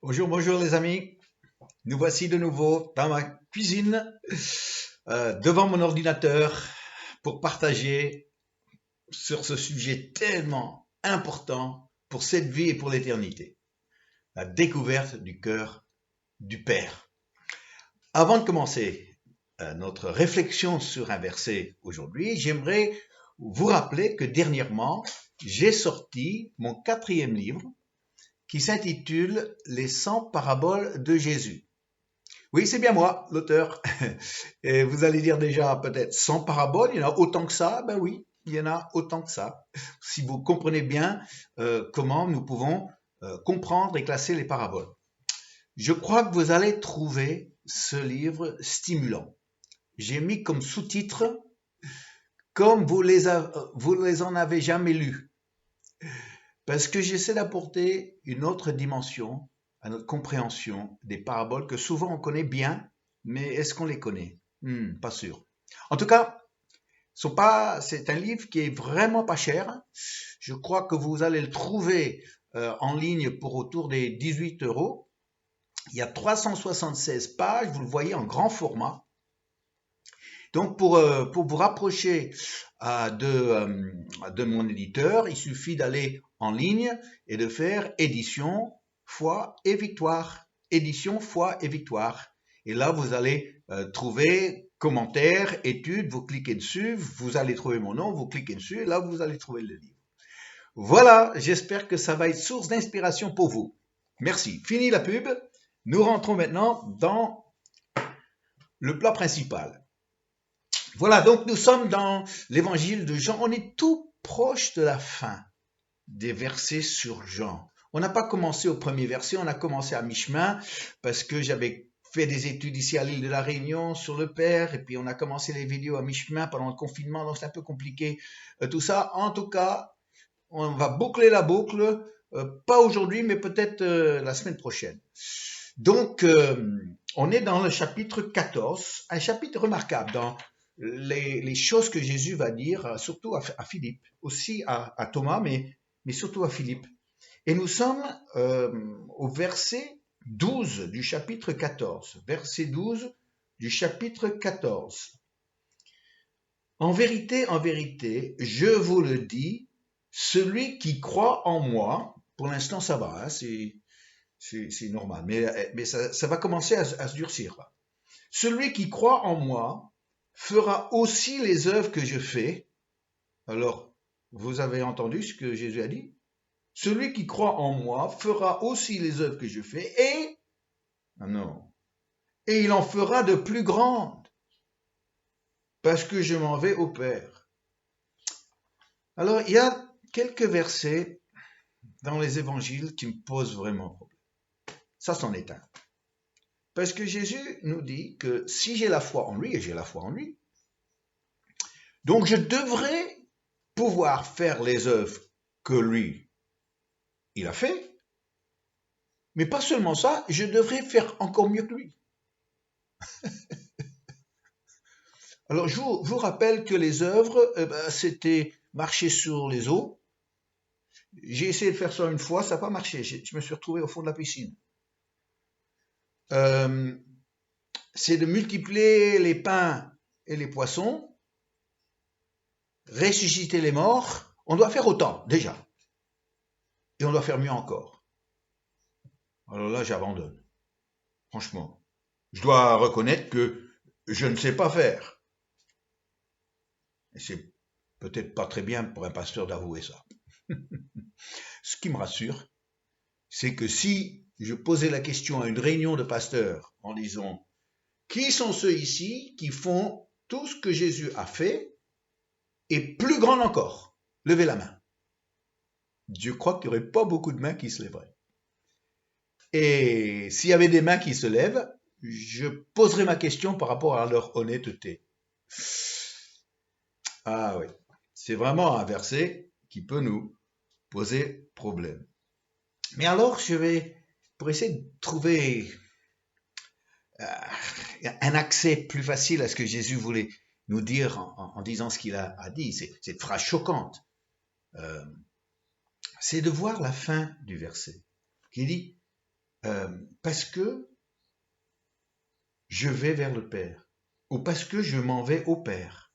Bonjour, bonjour les amis. Nous voici de nouveau dans ma cuisine, devant mon ordinateur, pour partager sur ce sujet tellement important pour cette vie et pour l'éternité, la découverte du cœur du Père. Avant de commencer notre réflexion sur un verset aujourd'hui, j'aimerais vous rappeler que dernièrement, j'ai sorti mon 4e livre qui s'intitule Les 100 paraboles de Jésus. Oui, c'est bien moi, l'auteur. Et vous allez dire déjà peut-être 100 paraboles, il y en a autant que ça. Ben oui, il y en a autant que ça. Si vous comprenez bien comment nous pouvons comprendre et classer les paraboles. Je crois que vous allez trouver ce livre stimulant. J'ai mis comme sous-titre comme vous les en avez jamais lus. Parce que j'essaie d'apporter une autre dimension à notre compréhension des paraboles que souvent on connaît bien, mais est-ce qu'on les connaît? Pas sûr. En tout cas, c'est un livre qui est vraiment pas cher. Je crois que vous allez le trouver en ligne pour autour des 18 euros. Il y a 376 pages, vous le voyez en grand format. Donc pour vous rapprocher de mon éditeur, il suffit d'aller en ligne et de faire édition, foi et victoire. Édition, foi et victoire. Et là, vous allez trouver commentaires, études, vous cliquez dessus, vous allez trouver mon nom, vous cliquez dessus, et là, vous allez trouver le livre. Voilà, j'espère que ça va être source d'inspiration pour vous. Merci. Fini la pub. Nous rentrons maintenant dans le plat principal. Voilà, donc nous sommes dans l'évangile de Jean. On est tout proche de la fin des versets sur Jean. On n'a pas commencé au premier verset, on a commencé à mi-chemin parce que j'avais fait des études ici à l'île de la Réunion sur le Père et puis on a commencé les vidéos à mi-chemin pendant le confinement, donc c'est un peu compliqué tout ça. En tout cas, on va boucler la boucle, pas aujourd'hui mais peut-être la semaine prochaine. Donc, on est dans le chapitre 14, un chapitre remarquable dans les choses que Jésus va dire, surtout à Philippe, aussi à Thomas, mais surtout à Philippe. Et nous sommes au verset 12 du chapitre 14. Verset 12 du chapitre 14. En vérité, je vous le dis, celui qui croit en moi, pour l'instant ça va, hein, c'est normal, mais ça va commencer à se durcir. Celui qui croit en moi fera aussi les œuvres que je fais. Alors, vous avez entendu ce que Jésus a dit? Celui qui croit en moi fera aussi les œuvres que je fais et il en fera de plus grandes parce que je m'en vais au Père. Alors, il y a quelques versets dans les évangiles qui me posent vraiment problème. Ça, c'en est un. Parce que Jésus nous dit que si j'ai la foi en lui, et j'ai la foi en lui, donc je devrais pouvoir faire les œuvres que lui, il a fait, mais pas seulement ça, je devrais faire encore mieux que lui. Alors je vous rappelle que les œuvres, c'était marcher sur les eaux. J'ai essayé de faire ça une fois, ça n'a pas marché, je me suis retrouvé au fond de la piscine. C'est de multiplier les pains et les poissons, ressusciter les morts. On doit faire autant, déjà. Et on doit faire mieux encore. Alors là, j'abandonne. Franchement. Je dois reconnaître que je ne sais pas faire. Et c'est peut-être pas très bien pour un pasteur d'avouer ça. Ce qui me rassure, c'est que si je posais la question à une réunion de pasteurs en disant « Qui sont ceux ici qui font tout ce que Jésus a fait et plus grand encore ?» Levez la main. Je crois qu'il n'y aurait pas beaucoup de mains qui se lèveraient. Et s'il y avait des mains qui se lèvent, je poserai ma question par rapport à leur honnêteté. Ah oui, c'est vraiment un verset qui peut nous poser problème. Mais alors, pour essayer de trouver un accès plus facile à ce que Jésus voulait nous dire en disant ce qu'il a dit, cette phrase choquante, c'est de voir la fin du verset, qui dit parce que je vais vers le Père, ou parce que je m'en vais au Père.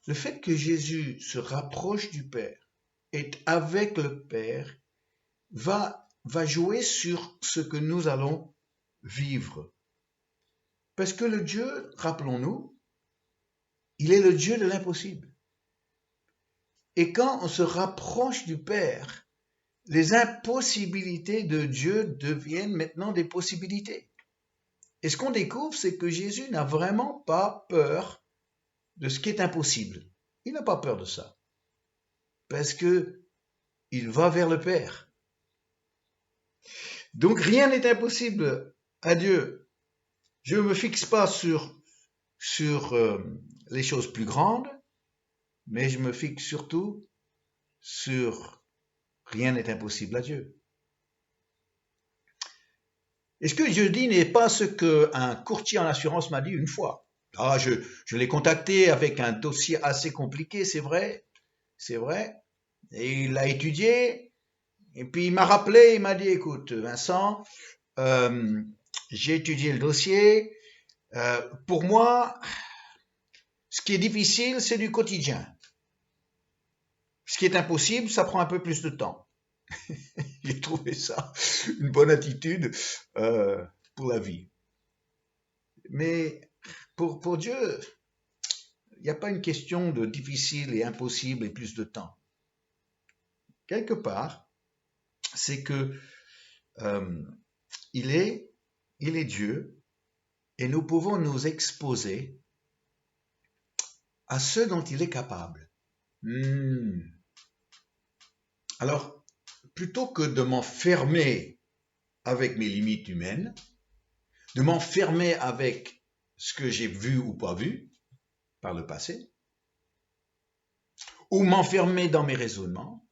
Le fait que Jésus se rapproche du Père, est avec le Père, va jouer sur ce que nous allons vivre. Parce que le Dieu, rappelons-nous, il est le Dieu de l'impossible. Et quand on se rapproche du Père, les impossibilités de Dieu deviennent maintenant des possibilités. Et ce qu'on découvre, c'est que Jésus n'a vraiment pas peur de ce qui est impossible. Il n'a pas peur de ça. Parce que il va vers le Père. Donc rien n'est impossible à Dieu. Je ne me fixe pas sur les choses plus grandes, mais je me fixe surtout sur rien n'est impossible à Dieu. Et ce que je dis n'est pas ce qu'un courtier en assurance m'a dit une fois. Ah, je l'ai contacté avec un dossier assez compliqué, c'est vrai. Et il l'a étudié, et puis il m'a rappelé, il m'a dit, écoute, Vincent, j'ai étudié le dossier. Pour moi, ce qui est difficile, c'est du quotidien. Ce qui est impossible, ça prend un peu plus de temps. J'ai trouvé ça une bonne attitude pour la vie. Mais pour Dieu, il n'y a pas une question de difficile et impossible et plus de temps. Quelque part, c'est que il est Dieu et nous pouvons nous exposer à ce dont il est capable. Alors, plutôt que de m'enfermer avec mes limites humaines, de m'enfermer avec ce que j'ai vu ou pas vu par le passé, ou m'enfermer dans mes raisonnements,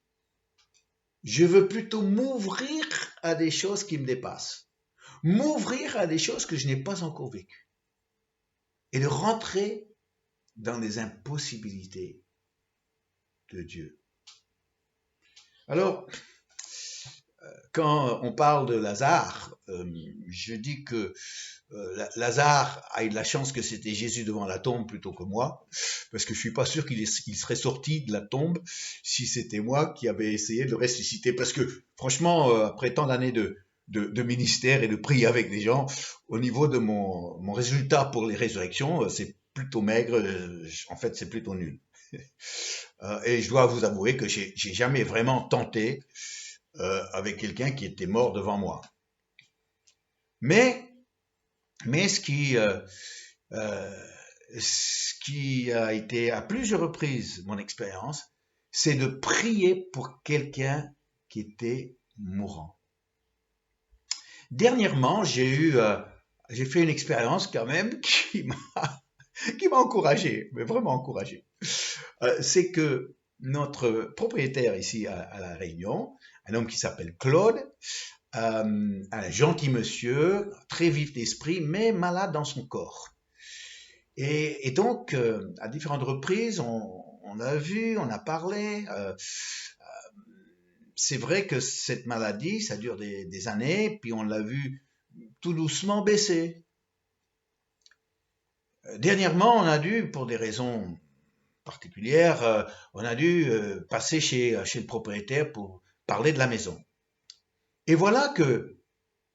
je veux plutôt m'ouvrir à des choses qui me dépassent, m'ouvrir à des choses que je n'ai pas encore vécues, et de rentrer dans les impossibilités de Dieu. Alors, quand on parle de Lazare, je dis que Lazare a eu de la chance que c'était Jésus devant la tombe plutôt que moi, parce que je suis pas sûr qu'il serait sorti de la tombe si c'était moi qui avais essayé de le ressusciter. Parce que franchement, après tant d'années de ministère et de prier avec des gens, au niveau de mon résultat pour les résurrections, c'est plutôt maigre. En fait, c'est plutôt nul. Et je dois vous avouer que j'ai jamais vraiment tenté avec quelqu'un qui était mort devant moi. Mais ce qui a été à plusieurs reprises mon expérience, c'est de prier pour quelqu'un qui était mourant. Dernièrement, j'ai fait une expérience quand même qui m'a encouragé, mais vraiment encouragé. C'est que notre propriétaire ici à La Réunion, un homme qui s'appelle Claude, un gentil monsieur, très vif d'esprit, mais malade dans son corps. Et donc, à différentes reprises, on a vu, on a parlé. C'est vrai que cette maladie, ça dure des années, puis on l'a vu tout doucement baisser. Dernièrement, on a dû, pour des raisons particulières, on a dû passer chez le propriétaire pour parler de la maison. Et voilà que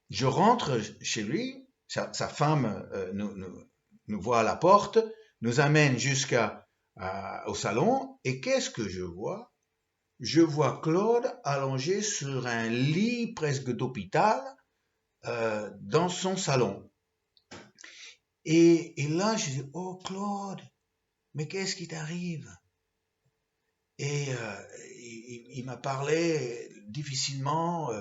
je rentre chez lui, sa femme nous voit à la porte, nous amène au salon, et qu'est-ce que je vois? Je vois Claude allongé sur un lit presque d'hôpital dans son salon. Et là, je dis, oh Claude, mais qu'est-ce qui t'arrive? Et il m'a parlé difficilement.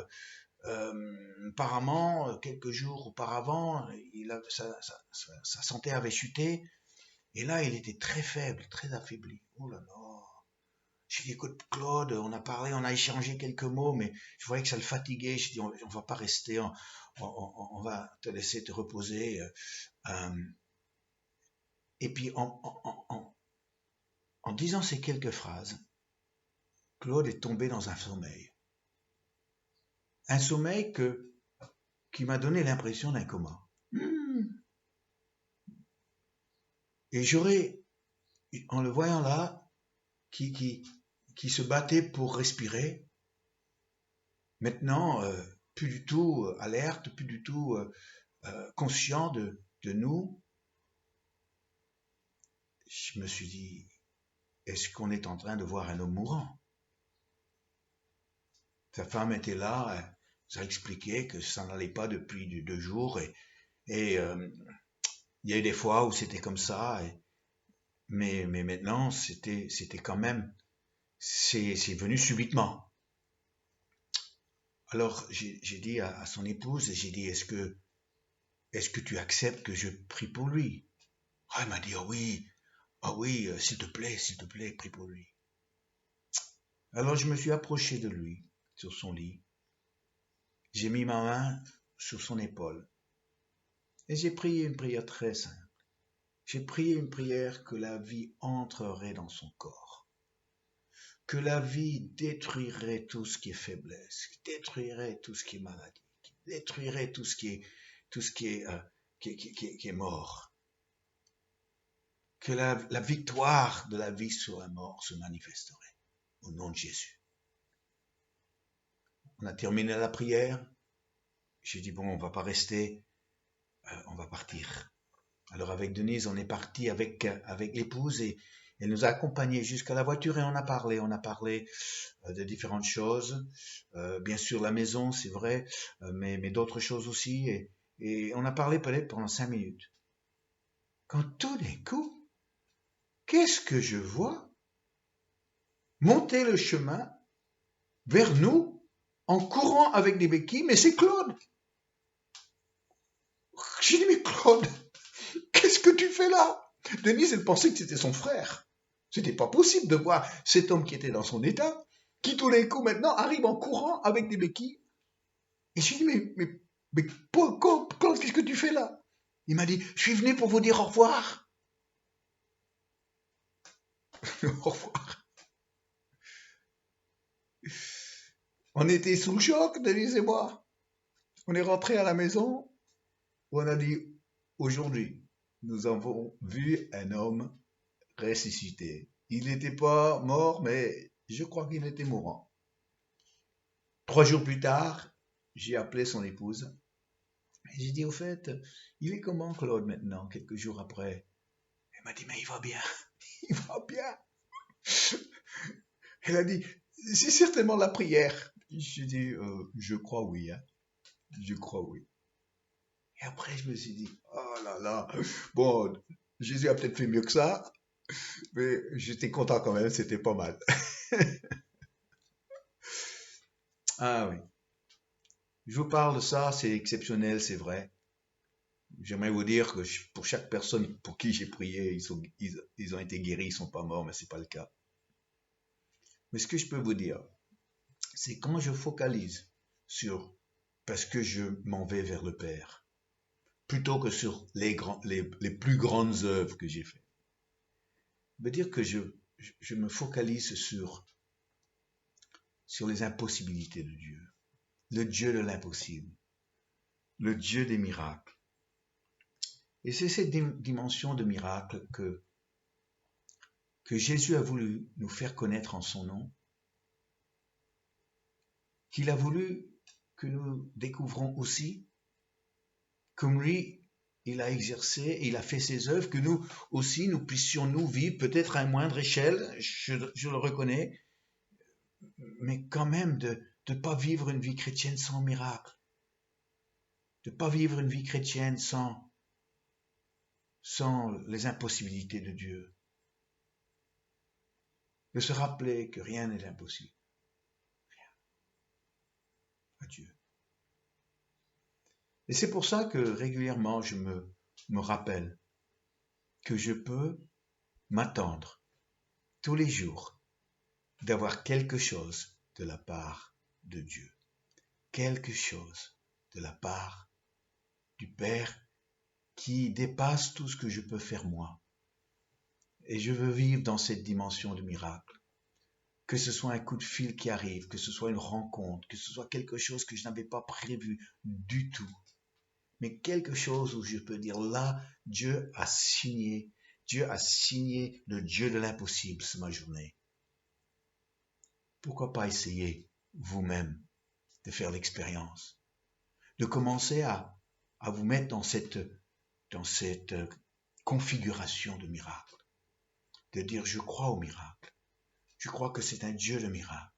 Apparemment, quelques jours auparavant, sa santé avait chuté, et là, il était très faible, très affaibli. Oh là là. J'ai dit, écoute, Claude, on a parlé, on a échangé quelques mots, mais je voyais que ça le fatiguait. J'ai dit, on va pas rester, on va te laisser te reposer. Et puis, en disant ces quelques phrases, Claude est tombé dans un sommeil. Un sommeil que qui m'a donné l'impression d'un coma. Et j'aurais, en le voyant là, qui se battait pour respirer, maintenant, plus du tout alerte, plus du tout conscient de nous, je me suis dit, est-ce qu'on est en train de voir un homme mourant? Sa femme était là, elle nous a expliqué que ça n'allait pas depuis 2 jours et il y a eu des fois où c'était comme ça, mais maintenant c'était quand même, c'est venu subitement. Alors j'ai dit à son épouse, j'ai dit, est-ce que tu acceptes que je prie pour lui? Ah, elle m'a dit, ah oui, s'il te plaît, prie pour lui. Alors je me suis approché de lui, sur son lit. J'ai mis ma main sur son épaule. Et j'ai prié une prière très simple. J'ai prié une prière que la vie entrerait dans son corps. Que la vie détruirait tout ce qui est faiblesse, détruirait tout ce qui est maladie, détruirait tout ce qui est mort. Que la victoire de la vie sur la mort se manifesterait au nom de Jésus. On a terminé la prière. J'ai dit, bon, on va pas rester, on va partir. Alors avec Denise, on est parti avec l'épouse et elle nous a accompagnés jusqu'à la voiture et on a parlé de différentes choses. Bien sûr la maison, c'est vrai, mais d'autres choses aussi. Et on a parlé peut-être pendant 5 minutes. Quand tout d'un coup, qu'est-ce que je vois? Monter le chemin vers nous en courant avec des béquilles, mais c'est Claude. J'ai dit, mais Claude, qu'est-ce que tu fais là? Denise, elle pensait que c'était son frère. C'était pas possible de voir cet homme qui était dans son état, qui tout d'un coup maintenant arrive en courant avec des béquilles. Et je lui ai dit, mais Claude, qu'est-ce que tu fais là? Il m'a dit, je suis venu pour vous dire au revoir. Au revoir. On était sous le choc, Denise et moi. On est rentré à la maison, où on a dit, aujourd'hui, nous avons vu un homme ressuscité. Il n'était pas mort, mais je crois qu'il était mourant. 3 jours plus tard, j'ai appelé son épouse. Et j'ai dit, au fait, il est comment Claude maintenant, quelques jours après? Elle m'a dit, mais il va bien, il va bien. Elle a dit, c'est certainement la prière. J'ai dit, je crois oui, hein. Je crois oui. Et après, je me suis dit, oh là là, bon, Jésus a peut-être fait mieux que ça, mais j'étais content quand même, c'était pas mal. Ah oui. Je vous parle de ça, c'est exceptionnel, c'est vrai. J'aimerais vous dire que pour chaque personne pour qui j'ai prié, ils ont été guéris, ils sont pas morts, mais c'est pas le cas. Mais ce que je peux vous dire, c'est quand je focalise sur, parce que je m'en vais vers le Père, plutôt que sur les plus grandes œuvres que j'ai faites. Ça veut dire que je me focalise sur les impossibilités de Dieu, le Dieu de l'impossible, le Dieu des miracles. Et c'est cette dimension de miracle que Jésus a voulu nous faire connaître en son nom, qu'il a voulu que nous découvrons aussi, comme lui, il a exercé, il a fait ses œuvres, que nous aussi, nous puissions nous vivre, peut-être à une moindre échelle, je le reconnais, mais quand même de ne pas vivre une vie chrétienne sans miracle, de ne pas vivre une vie chrétienne sans les impossibilités de Dieu, de se rappeler que rien n'est impossible. Rien. À Dieu. Et c'est pour ça que régulièrement je me rappelle que je peux m'attendre tous les jours d'avoir quelque chose de la part de Dieu, quelque chose de la part du Père qui dépasse tout ce que je peux faire moi. Et je veux vivre dans cette dimension de miracle, que ce soit un coup de fil qui arrive, que ce soit une rencontre, que ce soit quelque chose que je n'avais pas prévu du tout, mais quelque chose où je peux dire là, Dieu a signé le Dieu de l'impossible sur ma journée. Pourquoi pas essayer vous-même de faire l'expérience, de commencer à vous mettre dans cette configuration de miracle, de dire je crois au miracle, je crois que c'est un Dieu de miracle,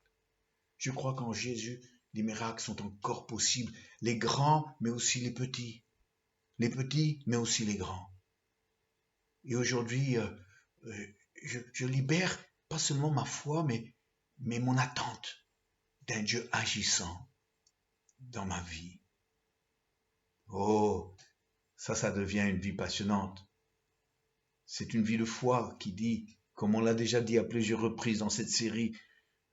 je crois qu'en Jésus, les miracles sont encore possibles, les grands mais aussi les petits mais aussi les grands. Et aujourd'hui, je libère pas seulement ma foi, mais mon attente d'un Dieu agissant dans ma vie. Oh, ça devient une vie passionnante. C'est une vie de foi qui dit, comme on l'a déjà dit à plusieurs reprises dans cette série,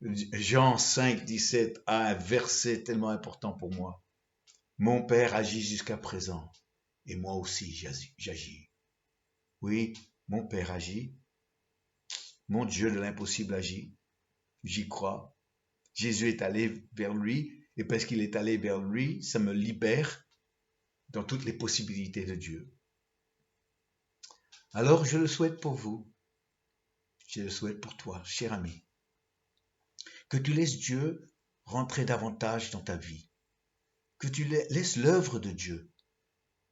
Jean 5, 17 a un verset tellement important pour moi. Mon Père agit jusqu'à présent et moi aussi j'agis. Oui, mon Père agit, mon Dieu de l'impossible agit, j'y crois. Jésus est allé vers lui et parce qu'il est allé vers lui, ça me libère dans toutes les possibilités de Dieu. Alors je le souhaite pour vous, je le souhaite pour toi, cher ami, que tu laisses Dieu rentrer davantage dans ta vie, que tu laisses l'œuvre de Dieu,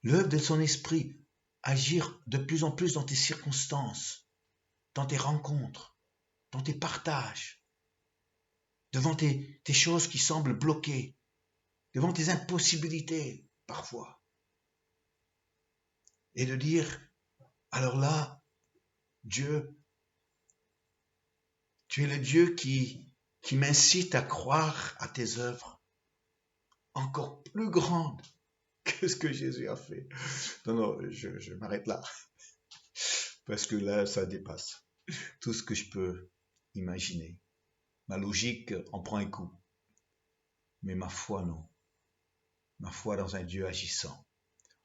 l'œuvre de son esprit agir de plus en plus dans tes circonstances, dans tes rencontres, dans tes partages, devant tes choses qui semblent bloquées, devant tes impossibilités parfois. Et de dire, alors là, Dieu, tu es le Dieu qui m'incite à croire à tes œuvres encore plus grandes que ce que Jésus a fait. Non, je m'arrête là. Parce que là, ça dépasse tout ce que je peux imaginer. Ma logique en prend un coup. Mais ma foi, non. Ma foi dans un Dieu agissant.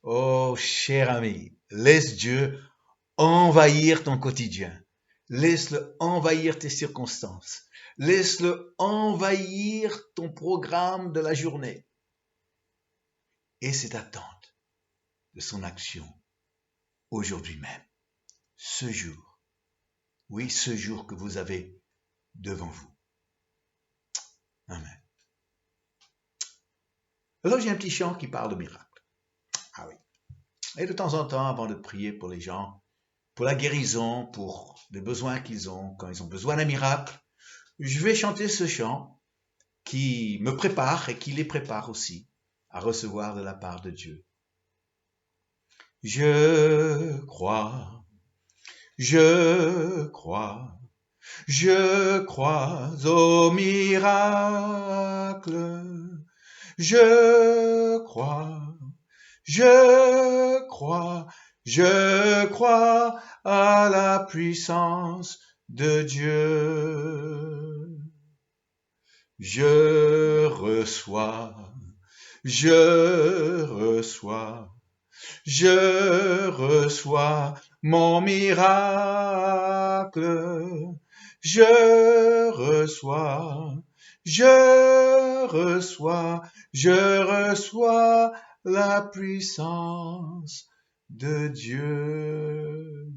Oh, cher ami, laisse Dieu envahir ton quotidien. Laisse-le envahir tes circonstances. Laisse-le envahir ton programme de la journée. Et cette attente de son action aujourd'hui même, ce jour. Oui, ce jour que vous avez devant vous. Amen. Alors j'ai un petit chant qui parle de miracle. Ah oui. Et de temps en temps, avant de prier pour les gens, pour la guérison, pour les besoins qu'ils ont, quand ils ont besoin d'un miracle, je vais chanter ce chant qui me prépare et qui les prépare aussi à recevoir de la part de Dieu. Je crois au miracle. Je crois à la puissance de Dieu. Je reçois mon miracle. Je reçois la puissance de Dieu.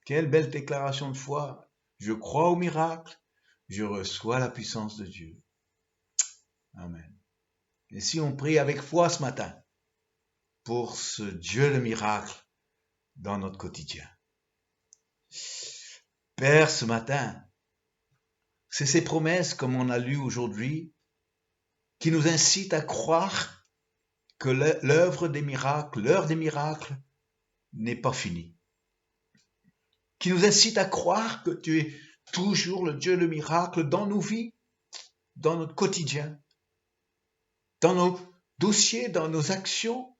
Quelle belle déclaration de foi. Je crois au miracle. Je reçois la puissance de Dieu. Amen. Et si on prie avec foi ce matin pour ce Dieu de miracle dans notre quotidien. Père, ce matin, c'est ces promesses, comme on a lu aujourd'hui, qui nous incitent à croire que l'œuvre des miracles, l'heure des miracles, n'est pas finie. Qui nous incitent à croire que tu es toujours le Dieu de miracle dans nos vies, dans notre quotidien, dans nos dossiers, dans nos actions.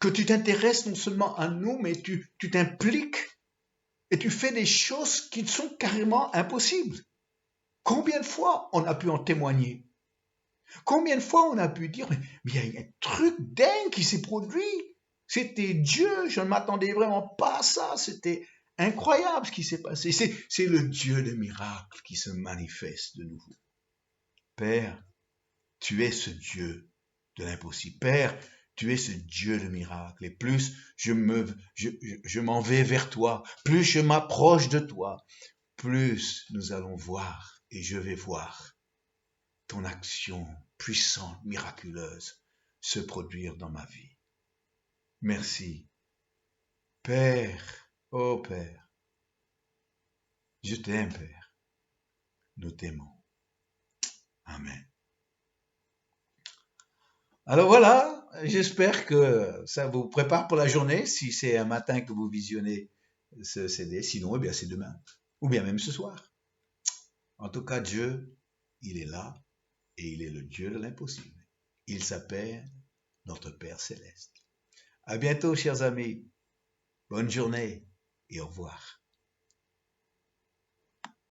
Que tu t'intéresses non seulement à nous, mais tu t'impliques et tu fais des choses qui sont carrément impossibles. Combien de fois on a pu en témoigner? Combien de fois on a pu dire, mais il y a un truc dingue qui s'est produit. C'était Dieu, je ne m'attendais vraiment pas à ça. C'était incroyable ce qui s'est passé. C'est le Dieu de miracles qui se manifeste de nouveau. Père, tu es ce Dieu de l'impossible. Père, tu es ce Dieu de miracles. Et plus je m'en vais vers toi, plus je m'approche de toi, plus nous allons voir et je vais voir ton action puissante, miraculeuse se produire dans ma vie. Merci. Père, oh Père, je t'aime, Père. Nous t'aimons. Amen. Alors voilà, j'espère que ça vous prépare pour la journée, si c'est un matin que vous visionnez ce CD. Sinon, eh bien, c'est demain, ou bien même ce soir. En tout cas, Dieu, il est là, et il est le Dieu de l'impossible. Il s'appelle notre Père Céleste. À bientôt, chers amis. Bonne journée, et au revoir.